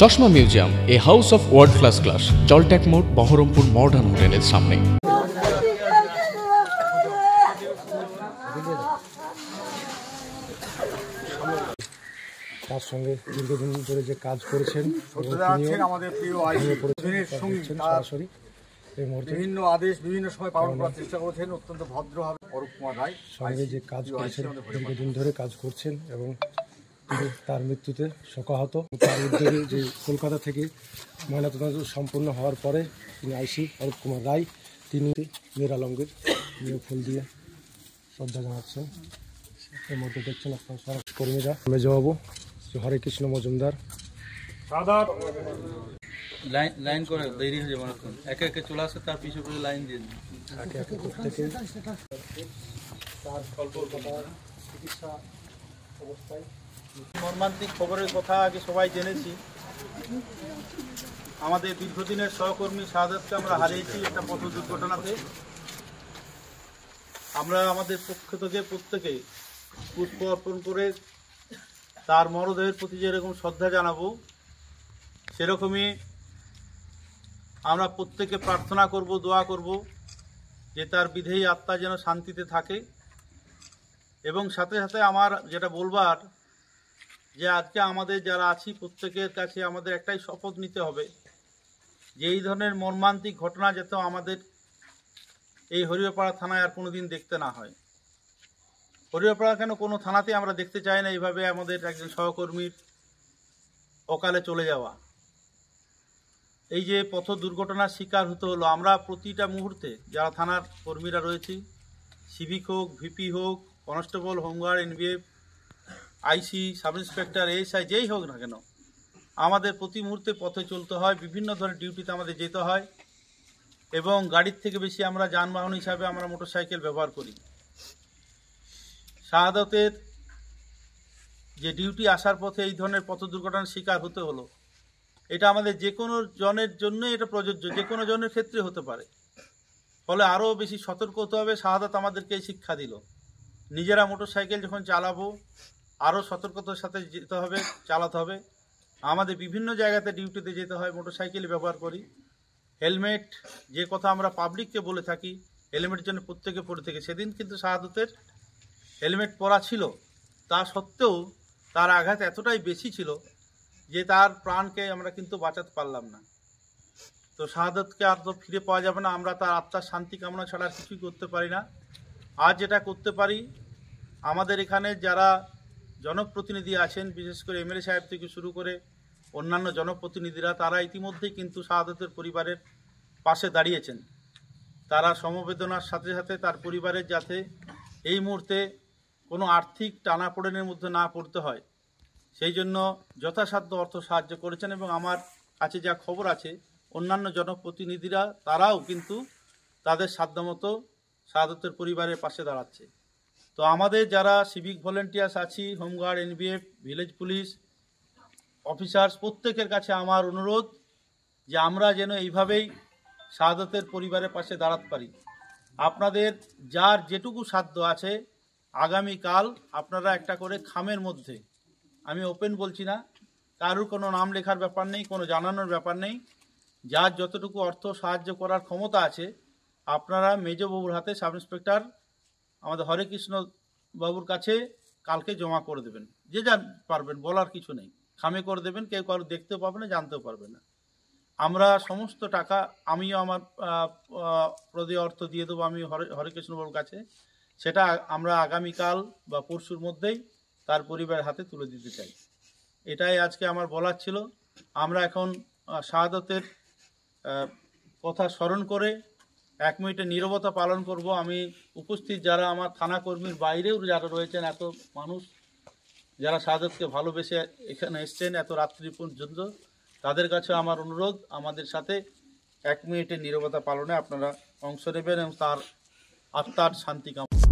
চশমা museum, a house of world class, জলট্যাক মোড়, বহরমপুর মডার্ন হোটেলের সামনে। তার সঙ্গে দীর্ঘদিন ধরে যে কাজ করেছেন আমাদের প্রিয় সরাসরি এই মুহূর্তে বিভিন্ন আদেশ বিভিন্ন সময় পালন করার চেষ্টা করেছেন অত্যন্ত ভদ্রভাবে। অরূপ কুমার রায় সঙ্গে যে কাজ করেছেন, দীর্ঘদিন ধরে কাজ করছেন এবং তার মৃত্যুতে শোকাহত। তার উদ্যোগে যে কলকাতা থেকে ময়নাতদন্ত সম্পূর্ণ হওয়ার পরে তিনি আইসি অরূপ কুমার রায় তিনি নিরালঙ্গের ফুল দিয়ে শ্রদ্ধা জানাচ্ছেন। এর মধ্যে দেখছেন আপনার সরকারি কর্মীরা, মেজবাবু হরে কৃষ্ণ মজুমদার। লাইন করে দেরি হয়ে যাবে, একে একে চলে আসে, তার পিছু পিছু লাইন দিয়ে একে একে প্রত্যেকে তার চিকিৎসা অবস্থায়। মর্মান্তিক খবরের কথা আগে সবাই জেনেছি। আমাদের দীর্ঘদিনের সহকর্মী শাহাদাতকে আমরা হারিয়েছি একটা পথ দুর্ঘটনাতে। আমরা আমাদের পক্ষ থেকে প্রত্যেকে পুষ্প অর্পণ করে তার মরদেহের প্রতি যেরকম শ্রদ্ধা জানাবো, সেরকমই আমরা প্রত্যেকে প্রার্থনা করব, দোয়া করব যে তার বিধেয়ী আত্মা যেন শান্তিতে থাকে। এবং সাথে সাথে আমার যেটা বলবার, যে আজকে আমাদের যারা আছি প্রত্যেকের কাছে আমাদের একটাই শপথ নিতে হবে যে এই ধরনের মর্মান্তিক ঘটনা যাতে আমাদের এই হরিয়াপাড়া থানায় আর কোনোদিন দেখতে না হয়। হরিয়াপাড়া কেন, কোনো থানাতে আমরা দেখতে চাই না এইভাবে আমাদের একজন সহকর্মীর অকালে চলে যাওয়া। এই যে পথ দুর্ঘটনার শিকার হতে হলো, আমরা প্রতিটা মুহূর্তে যারা থানার কর্মীরা রয়েছি, সিভিক হোক, ভিপি হোক, কনস্টেবল, হোমগার্ড, এনবিএফ, আইসি, সাব ইন্সপেক্টর, এএসআই, যেই হোক না কেন, আমাদের প্রতি মুহূর্তে পথে চলতে হয়, বিভিন্ন ধরনের ডিউটিতে আমাদের যেতে হয়। এবং গাড়ির থেকে বেশি আমরা যানবাহন হিসাবে আমরা মোটরসাইকেল ব্যবহার করি। শাহাদাতের যে ডিউটি আসার পথে এই ধরনের পথ দুর্ঘটনার শিকার হতে হলো, এটা আমাদের যে কোনো জনের জন্যই এটা প্রযোজ্য, যে কোনো জনের ক্ষেত্রে হতে পারে। ফলে আরও বেশি সতর্ক হতে হবে। শাহাদাত আমাদেরকে শিক্ষা দিল, নিজেরা মোটরসাইকেল যখন চালাবো আরও সতর্কতার সাথে যেতে হবে, চালাতে হবে। আমাদের বিভিন্ন জায়গাতে ডিউটিতে যেতে হয়, মোটরসাইকেল ব্যবহার করি। হেলমেট, যে কথা আমরা পাবলিককে বলে থাকি, হেলমেট যেন প্রত্যেকে পরে থাকে। সেদিন কিন্তু শাহাদাতের হেলমেট পরা ছিল, তা সত্ত্বেও তার আঘাত এতটাই বেশি ছিল যে তার প্রাণকে আমরা কিন্তু বাঁচাতে পারলাম না। তো শাহাদাতকে আর তো ফিরে পাওয়া যাবে না, আমরা তার আত্মার শান্তি কামনা ছাড়া আর কিছুই করতে পারি না। আর যেটা করতে পারি, আমাদের এখানে যারা জনপ্রতিনিধি আছেন, বিশেষ করে এমএলএ সাহেব থেকে শুরু করে অন্যান্য জনপ্রতিনিধিরা, তারা ইতিমধ্যেই কিন্তু শাহাদাতের পরিবারের পাশে দাঁড়িয়েছেন। তারা সমবেদনার সাথে সাথে তার পরিবারের যাতে এই মুহূর্তে কোনো আর্থিক টানাপোড়েনের মধ্যে না পড়তে হয়, সেই জন্য যথাসাধ্য অর্থ সাহায্য করেছেন। এবং আমার কাছে যা খবর আছে, অন্যান্য জনপ্রতিনিধিরা তারাও কিন্তু তাদের সাধ্যমতো শাহাদাতের পরিবারের পাশে দাঁড়াচ্ছে। তো আমাদের যারা সিভিক ভলেন্টিয়ার্স আছি, home guard, NVF, village police officers, প্রত্যেকের কাছে আমার অনুরোধ যে আমরা যেন এইভাবেই শাহাদাতের পরিবারের পাশে দাঁড়াতে পারি। আপনাদের যার যেটুকু সাধ্য আছে, আগামীকাল আপনারা একটা করে খামের মধ্যে, আমি ওপেন বলছি না, কারোর কোনো নাম লেখার ব্যাপার নেই, কোনো জানানোর ব্যাপার নেই, যার যতটুকু অর্থ সাহায্য করার ক্ষমতা আছে আপনারা মেজবাবুর হাতে, সাব ইন্সপেক্টর আমাদের হরেকৃষ্ণ বাবুর কাছে কালকে জমা করে দেবেন। যে যা পারবেন, বলার কিছু নেই, খামে করে দেবেন। কেউ কারো দেখতেও পাবে না, জানতেও পারবে না। আমরা সমস্ত টাকা, আমিও আমার প্রদেয় অর্থ দিয়ে দেবো আমি হরেকৃষ্ণ বাবুর কাছে। সেটা আমরা আগামীকাল বা পরশুর মধ্যেই তার পরিবারের হাতে তুলে দিতে চাই। এটাই আজকে আমার বলার ছিল। আমরা এখন শাহাদাতের কথা স্মরণ করে 1 মিনিটের নীরবতা পালন করব। আমি উপস্থিত যারা আমার থানা কর্মীর বাইরেও যারা রয়েছেন, এত মানুষ যারা শাহাদাতকে ভালোবেসে এখানে এসছেন এত রাত্রি পর্যন্ত, তাদের কাছে আমার অনুরোধ, আমাদের সাথে 1 মিনিটের নীরবতা পালনে আপনারা অংশ নেবেন এবং তার আত্মার শান্তি কামনা।